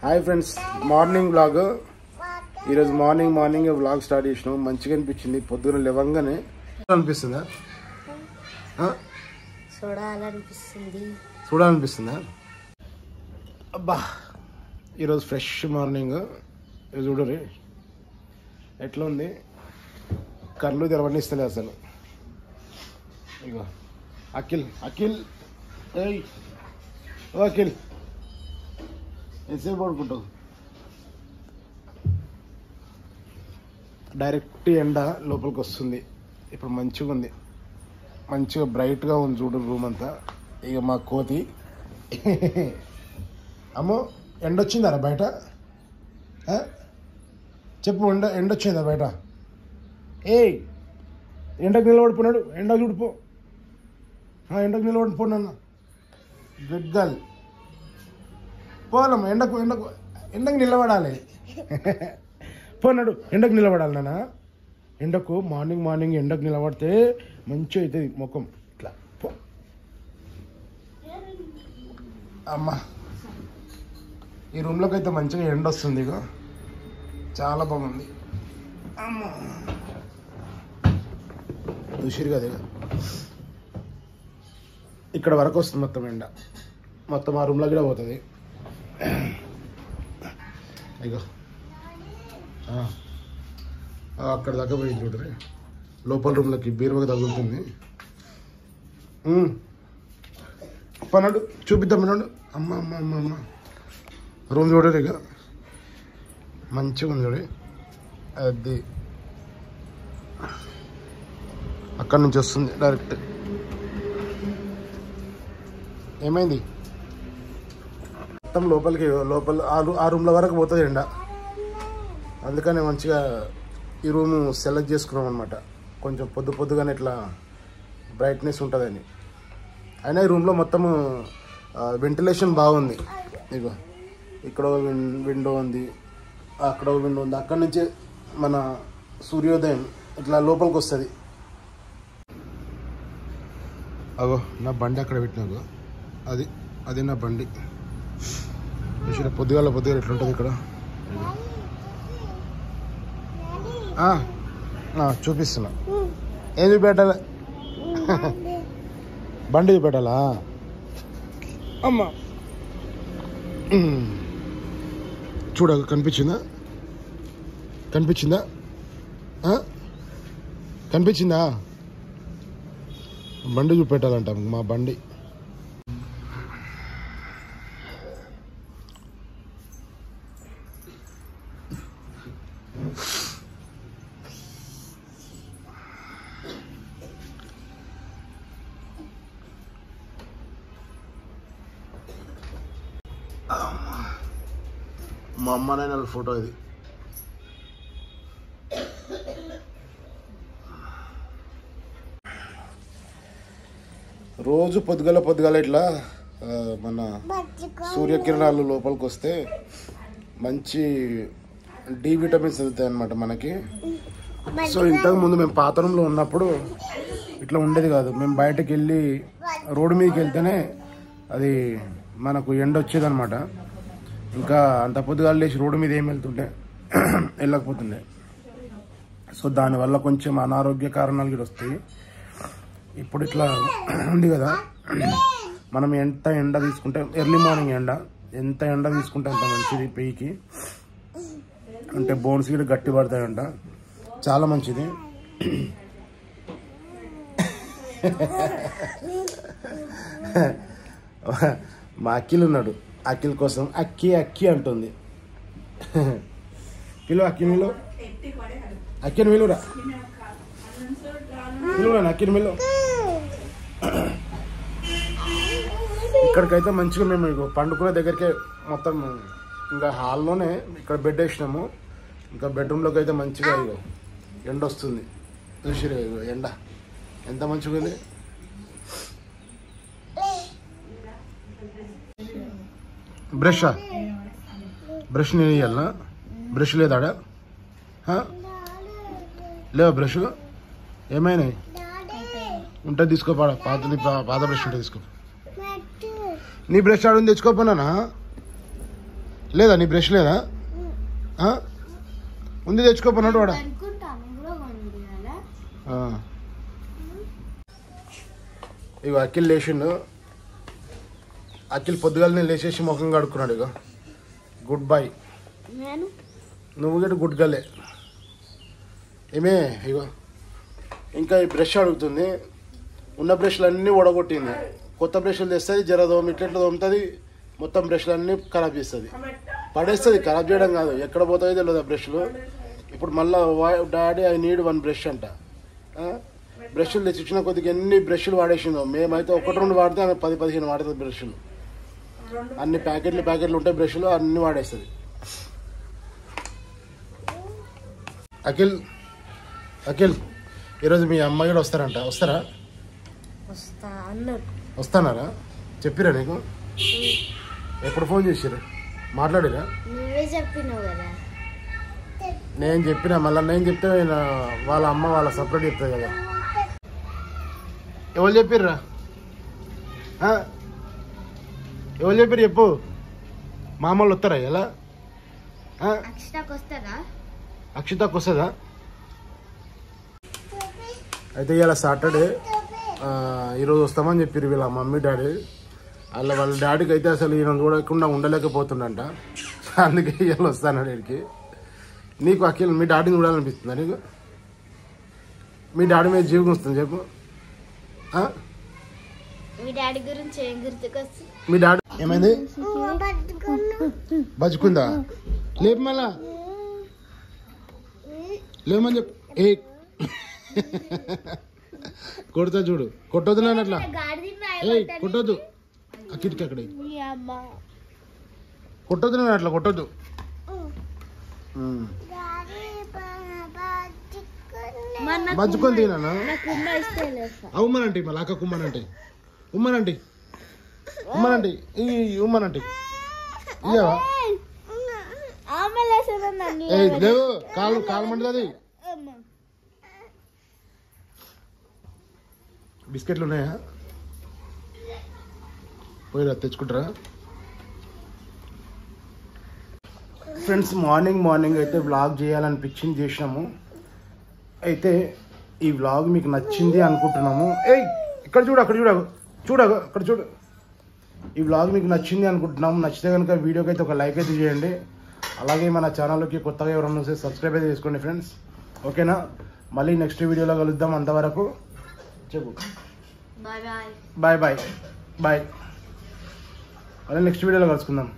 Hi friends, morning vlog. ఈరోజు morning vlog start చేసినాం. మంచిగా అనిపించింది. పొద్దున లేవంగానే అనిపిస్తుందా? చూడాలనిపిస్తుందా? అబ్బా, ఈరోజు ఫ్రెష్ మార్నింగ్. చూడరు ఎట్లా ఉంది. కళ్ళు తెరవనిస్తలే అసలు. ఇగో అఖిల్ ఏయ్ ఓ అఖిల్, ఎంతసేపు పడుకుంటావు? డైరెక్ట్ ఎండ లోపలికి వస్తుంది. ఇప్పుడు మంచిగా ఉంది, మంచిగా బ్రైట్గా ఉంది. చూడు రూమ్ అంతా. ఇక మా కోతి అమ్మో, ఎండ వచ్చిందారా బయట? చెప్పు, ఎండ వచ్చిందా బయట? ఏయ్, ఎండకు నిలబడిపోయినాడు. ఎండ చూడిపో, ఎండకు నిలబడిపోయినా. Good girl. పోనమ్మా, ఎండకు నిలబడాలి. పోనాడు, ఎండకు నిలబడాలి నాన్న. ఎండకు మార్నింగ్ ఎండకు నిలబడితే మంచిగా అవుతుంది ముఖం. ఇట్లా పో అమ్మా. ఈ రూమ్లోకి అయితే మంచిగా ఎండ వస్తుంది. ఇక చాలా బాగుంది. అమ్మా చూసిరు కదా, ఇక్కడ వరకు వస్తుంది మొత్తం ఎండ. మొత్తం ఆ రూమ్లో కూడా పోతుంది. ఇగో అక్కడ దాకా పోయింది చూడరే. లోపల రూమ్లోకి బీరువాకి తగులుతుంది. పన్నాడు, చూపిద్దాం అన్నాడు. అమ్మ రూమ్ చూడరు. ఇక మంచిగా ఉంది చూడే. అది అక్కడి నుంచి వస్తుంది డైరెక్ట్. ఏమైంది? మొత్తం లోపల ఆ రూమ్ల వరకు పోతుంది ఎండ. అందుకని మంచిగా ఈ రూము సెలెక్ట్ చేసుకున్నాం అనమాట. కొంచెం పొద్దుగానే ఇట్లా బ్రైట్నెస్ ఉంటుందని. అయినా ఈ రూమ్లో మొత్తము వెంటిలేషన్ బాగుంది. ఇగో ఇక్కడ విండో ఉంది, అక్కడ విండో ఉంది. అక్కడి నుంచే మన సూర్యోదయం ఇట్లా లోపలికి వస్తుంది. అగో నా బండి అక్కడ పెట్టినాగో, అది నా బండి. పొద్దుగాల ఎట్లుంటుంది ఇక్కడ. చూపిస్తున్నా. ఏం చూపెట్టాలి? బండి చూపెట్టాలా? అమ్మా చూడ, కనిపించిందా? బండి చూపెట్టాలంట, మా బండి. మా అమ్మ నాయన ఫోటో ఇది. రోజు పొద్దుగాల ఇట్లా మన సూర్యకిరణాలు లోపలికి వస్తే మంచి డి విటమిన్స్ అందుతాయి అన్నమాట మనకి. సో ఇంతకుముందు మేము పాత రూమ్లో ఉన్నప్పుడు ఇట్లా ఉండేది కాదు. మేము బయటకు వెళ్ళి రోడ్డు మీదకి వెళ్తేనే అది మనకు ఎండ వచ్చేది అనమాట. ఇంకా అంత పొద్దుగాలు లేచి రోడ్డు మీద ఏం వెళ్ళకపోతుండే. సో దానివల్ల కొంచెం అనారోగ్య కారణాలు కూడా వస్తాయి. ఇప్పుడు ఇట్లా ఉంది కదా, మనం ఎంత ఎండ తీసుకుంటే, ఎర్లీ మార్నింగ్ ఎంత ఎండ తీసుకుంటే అంత మంచిది పెయికి. అంటే బోన్స్ కూడా గట్టి పడతాయంట, చాలా మంచిది. మా అఖిల్ ఉన్నాడు. అఖిల్ కోసం అక్కి అంటుంది. అక్కిని విలురా, అక్కిని విలు. ఇక్కడికైతే మంచిగా మేము పండుకునే దగ్గరికే మొత్తం ఇంకా హాల్లోనే ఇక్కడ బెడ్ వేసినాము. ఇంకా బెడ్రూమ్లోకి అయితే మంచిగా ఎండ వస్తుంది. చూసిరే ఎండ ఎంత మంచిగా ఉంది. బ్రష్ నేను ఇవ్వాలనా? బ్రష్ లేదాడా? లేవా బ్రష్? ఏమైనాయి? ఉంటే తీసుకో. పాత బ్రష్ ఉంటే తీసుకో. నీ బ్రష్ ఆడుంది, తెచ్చుకోపోనా? లేదా నీ బ్రష్ లేదా ఉంది తెచ్చుకోపోన్నాడు వాడ ఇక అఖిల్ లేచిండు అఖిల్ పొద్దుగాలనే లేచేసి ముఖం కడుక్కున్నాడు ఇక గుడ్ బై నువ్వు కూడా గుడ్ గలే ఏమే ఇగో ఇంకా ఈ బ్రష్ అడుగుతుంది ఉన్న బ్రష్లు అన్నీ ఓడగొట్టింది కొత్త బ్రష్లు తెస్తుంది జర దోమ ఇట్లా దోముతుంది మొత్తం బ్రష్లు అన్నీ ఖరాబ్ చేస్తుంది పడేస్తుంది ఖరాబ్ చేయడం కాదు ఎక్కడ పోతాయో తెలియదు ఆ బ్రష్లు ఇప్పుడు మళ్ళీ డాడీ ఐ నీడ్ 1 బ్రష్ అంట బ్రష్లు తెచ్చిచ్చిన కొద్దిగా ఎన్ని బ్రష్లు వాడేసిందో మేమైతే 1-2 వాడితే ఆమె 10-15 వాడుతుంది బ్రష్లు అన్ని ప్యాకెట్లు ఉంటాయి బ్రష్లు అన్ని వాడేస్తుంది అఖిల్ ఈరోజు మీ అమ్మాయి కూడా వస్తారంట వస్తారా వస్తానారా చెప్పిరా నీకు ఎప్పుడు ఫోన్ చేసిర్రు మాట్లాడిరా నేను చెప్పినా మళ్ళీ నేను చెప్తే వాళ్ళ అమ్మ వాళ్ళ సపరేట్ చెప్తాయి కదా ఎవరు చెప్పిర్రా ఎవరు చెప్పారు చెప్పు మామూలు వస్తారా ఎలా అక్షితకు వస్తుందా అయితే ఇలా సాటర్డే ఈరోజు వస్తామని చెప్పారు వీళ్ళ మమ్మీ డాడీ వాళ్ళ డాడీకి అయితే అసలు ఈయన చూడకుండా ఉండలేకపోతుండంట అందుకే ఇలా వస్తాను డాడీకి నీకు అఖిల్ మీ డాడీని చూడాలనిపిస్తుందా నీకు మీ డాడీ మీద జీవితం వస్తుంది చెప్పు మీ డాడీ ఏమైంది బతుకుందా లేపు మళ్ళా లేమని చెప్పు ఏ కొడతా చూడు కొట్టొద్దు నాన్న అట్లా కొట్టొద్దు అక్కడికి అక్కడ కొట్టొద్దు నాన్న అట్లా కొట్టొద్దు బజ్జుకొని తినా ఉమ్మనంటే మళ్ళీ అక్క ఉమ్మనంటే ఉమ్మనంటే ఉమ్మనంటే ఇదేవా లేవు కాలు మంటది బిస్కెట్లు ఉన్నాయా పోయిరా తెచ్చుకుంటారా ఫ్రెండ్స్ మార్నింగ్ అయితే వ్లాగ్ చేయాలనిపించింది చేసినాము అయితే ఈ వ్లాగ్ మీకు నచ్చింది అనుకుంటున్నాము ఇక్కడ చూడు అక్కడ చూడు ఈ వ్లాగ్ మీకు నచ్చింది అనుకుంటున్నాము నచ్చితే కనుక వీడియోకి అయితే ఒక లైక్ అయితే చేయండి అలాగే మన ఛానల్లోకి కొత్తగా ఎవరైనా వస్తే సబ్స్క్రైబ్ అయితే చేసుకోండి ఫ్రెండ్స్ ఓకేనా మళ్ళీ నెక్స్ట్ వీడియోలో కలుద్దాం అంతవరకు చెప్పు బాయ్ మళ్ళీ నెక్స్ట్ వీడియోలో కలుసుకుందాం